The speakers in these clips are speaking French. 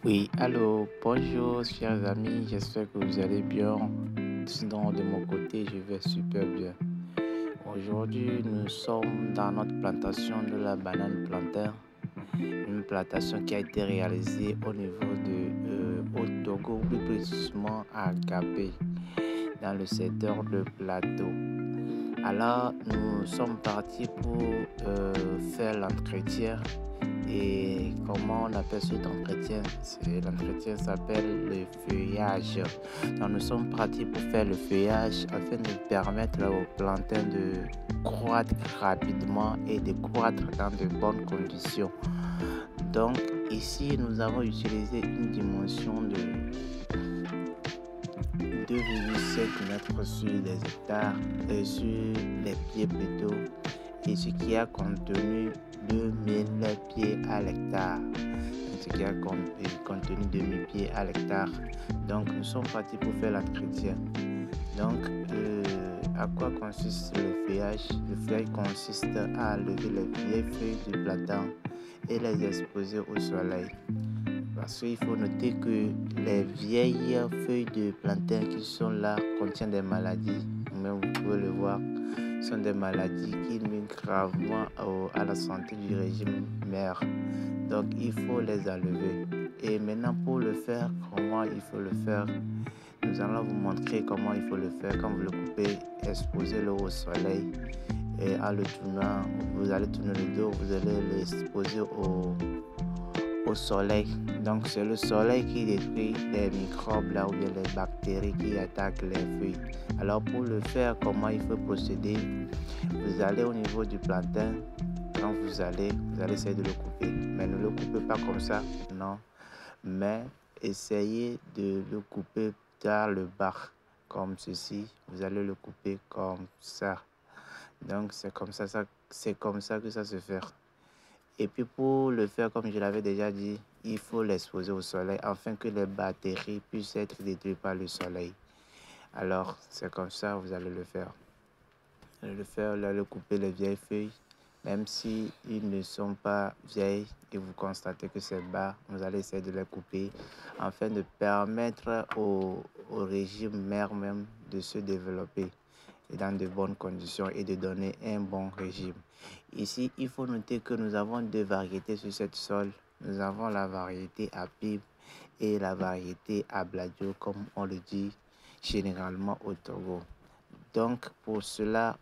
Oui, allô, bonjour chers amis, j'espère que vous allez bien. Sinon, de mon côté, je vais super bien. Aujourd'hui, nous sommes dans notre plantation de la banane plantain, une plantation qui a été réalisée au niveau au Togo, plus précisément à Gapé, dans le secteur de Plateau. Alors, nous sommes partis pour faire l'entretien. Et comment on appelle cet entretien? L'entretien s'appelle le feuillage. Donc nous sommes partis pour faire le feuillage afin de permettre aux plantains de croître rapidement et de croître dans de bonnes conditions. Donc ici nous avons utilisé une dimension de 2,5 mètres sur les hectares, sur les pieds plutôt, et ce qui a contenu 2000 pieds à l'hectare. Ce qui a contenu 2000 pieds à l'hectare. Donc nous sommes partis pour faire l'entretien. Donc à quoi consiste le feuillage? Le feuillage consiste à lever les vieilles feuilles du plantain et les exposer au soleil. Parce qu'il faut noter que les vieilles feuilles de plantain qui sont là contiennent des maladies, mais vous pouvez le voir, sont des maladies qui nuisent gravement à la santé du régime mère. Donc il faut les enlever. Et maintenant pour le faire, comment il faut le faire? Nous allons vous montrer comment il faut le faire. Quand vous le coupez, exposez-le au soleil. Et en le tournant, vous allez tourner le dos, vous allez l'exposer au soleil. Donc c'est le soleil qui détruit les microbes là ou bien les bactéries qui attaquent les feuilles. Alors pour le faire, comment il faut procéder? Vous allez au niveau du plantain. Quand vous allez essayer de le couper. Mais ne le coupez pas comme ça, non. Mais essayez de le couper dans le bas, comme ceci. Vous allez le couper comme ça. Donc c'est comme ça que ça se fait. Et puis pour le faire, comme je l'avais déjà dit, il faut l'exposer au soleil afin que les bactéries puissent être détruites par le soleil. Alors c'est comme ça que vous allez le faire. Vous allez couper les vieilles feuilles. Même si ils ne sont pas vieilles et vous constatez que c'est bas, vous allez essayer de les couper afin de permettre au régime mère même de se développer dans de bonnes conditions et de donner un bon régime. Ici, il faut noter que nous avons deux variétés sur cette sol. Nous avons la variété à pipe et la variété à bladio, comme on le dit généralement au Togo. Donc, pour cela,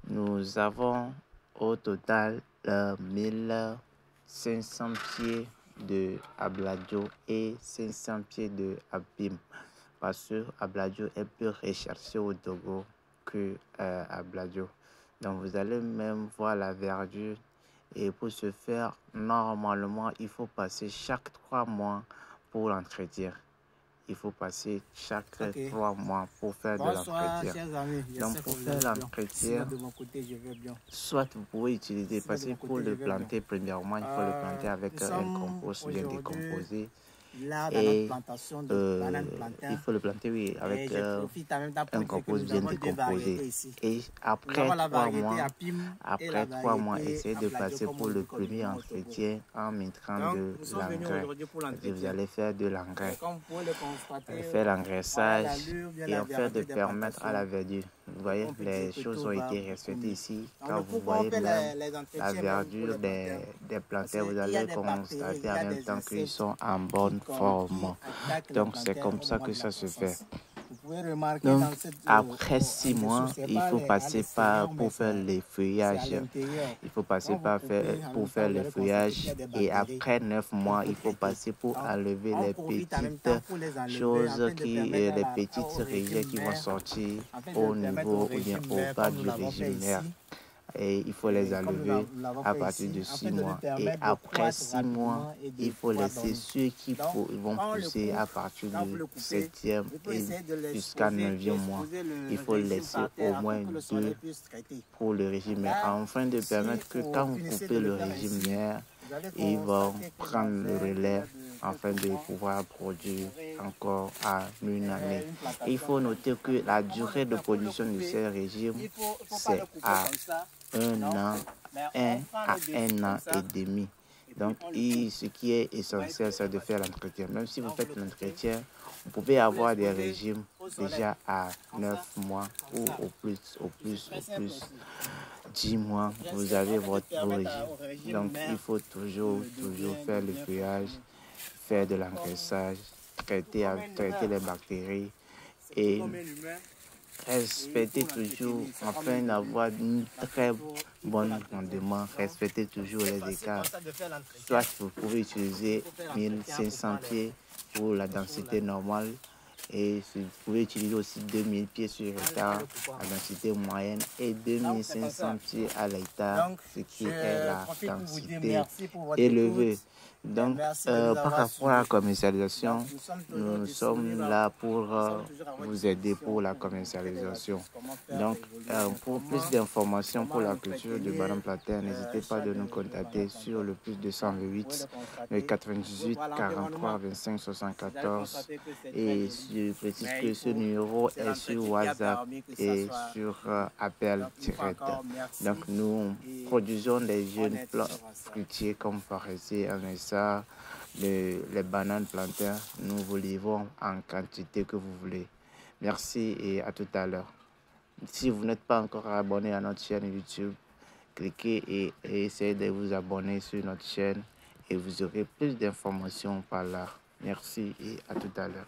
nous avons au total 1500 pieds de Abladio et 500 pieds de Abim. Parce que Abladio est plus recherché au Togo que Abladio. Donc vous allez même voir la verdure. Et pour ce faire, normalement, il faut passer chaque 3 mois pour l'entretien. Il faut passer chaque 3 mois pour faire de l'entretien. Donc pour faire l'entretien, soit vous pouvez utiliser, parce qu'il faut le planter premièrement, il faut le planter avec un compost bien décomposé. Et il faut le planter, oui, avec un compost bien décomposé. Et après 3 mois, essayez de passer pour le premier entretien en mettant de l'engrais. Vous allez faire de l'engrais, faire l'engraissage et en fait de permettre à la verdure. Vous voyez, les choses ont été respectées ici. Quand vous voyez même la verdure des plantains, vous allez constater en même temps qu'ils sont en bonne forme. Donc c'est comme ça que ça se fait. Donc après 6 mois, il faut passer pour faire les feuillages. Il faut passer pour faire le feuillage. Et après 9 mois, il faut passer pour enlever les petites choses, les petites rejets qui vont sortir au niveau ou bien au bas du régime mère. Et il faut les enlever à partir de 6 mois. Et après 6 mois, il faut laisser ceux qui vont pousser à partir du 7e jusqu'à 9e mois. Il faut laisser au moins 2 pour le régime mère, afin de permettre que quand vous coupez le régime mère, ils vont prendre le relais afin de pouvoir produire encore à une année. Il faut noter que la durée de production de ces régimes, c'est à 1 an, 1 à 1 an et demi. Donc, ce qui est essentiel, c'est de faire l'entretien. Même si vous faites l'entretien, vous pouvez avoir des régimes déjà à 9 mois ou au plus 10 mois, vous avez vos régimes. Donc, il faut toujours faire le feuillage, faire de l'engraissage, traiter les bactéries et respecter toujours, afin d'avoir une très bonne rendement, respectez toujours les écarts. Soit vous pouvez utiliser 1500 pieds pour la densité normale et vous pouvez utiliser aussi 2000 pieds sur hectare, la densité moyenne, et 2500 pieds à l'hectare, ce qui est la densité élevée. Donc, par rapport à la commercialisation, nous sommes là pour vous aider pour la commercialisation. Donc, pour plus d'informations pour la culture de banane plantain, n'hésitez pas de nous contacter sur le plus 228 98 43 25 74. Et je précise que ce numéro est sur WhatsApp et sur appel direct. Donc, nous produisons des jeunes fruitiers comme faraiser, anessa, les bananes plantains. Nous vous livrons en quantité que vous voulez. Merci et à tout à l'heure. Si vous n'êtes pas encore abonné à notre chaîne YouTube, cliquez et essayez de vous abonner sur notre chaîne et vous aurez plus d'informations par là. Merci et à tout à l'heure.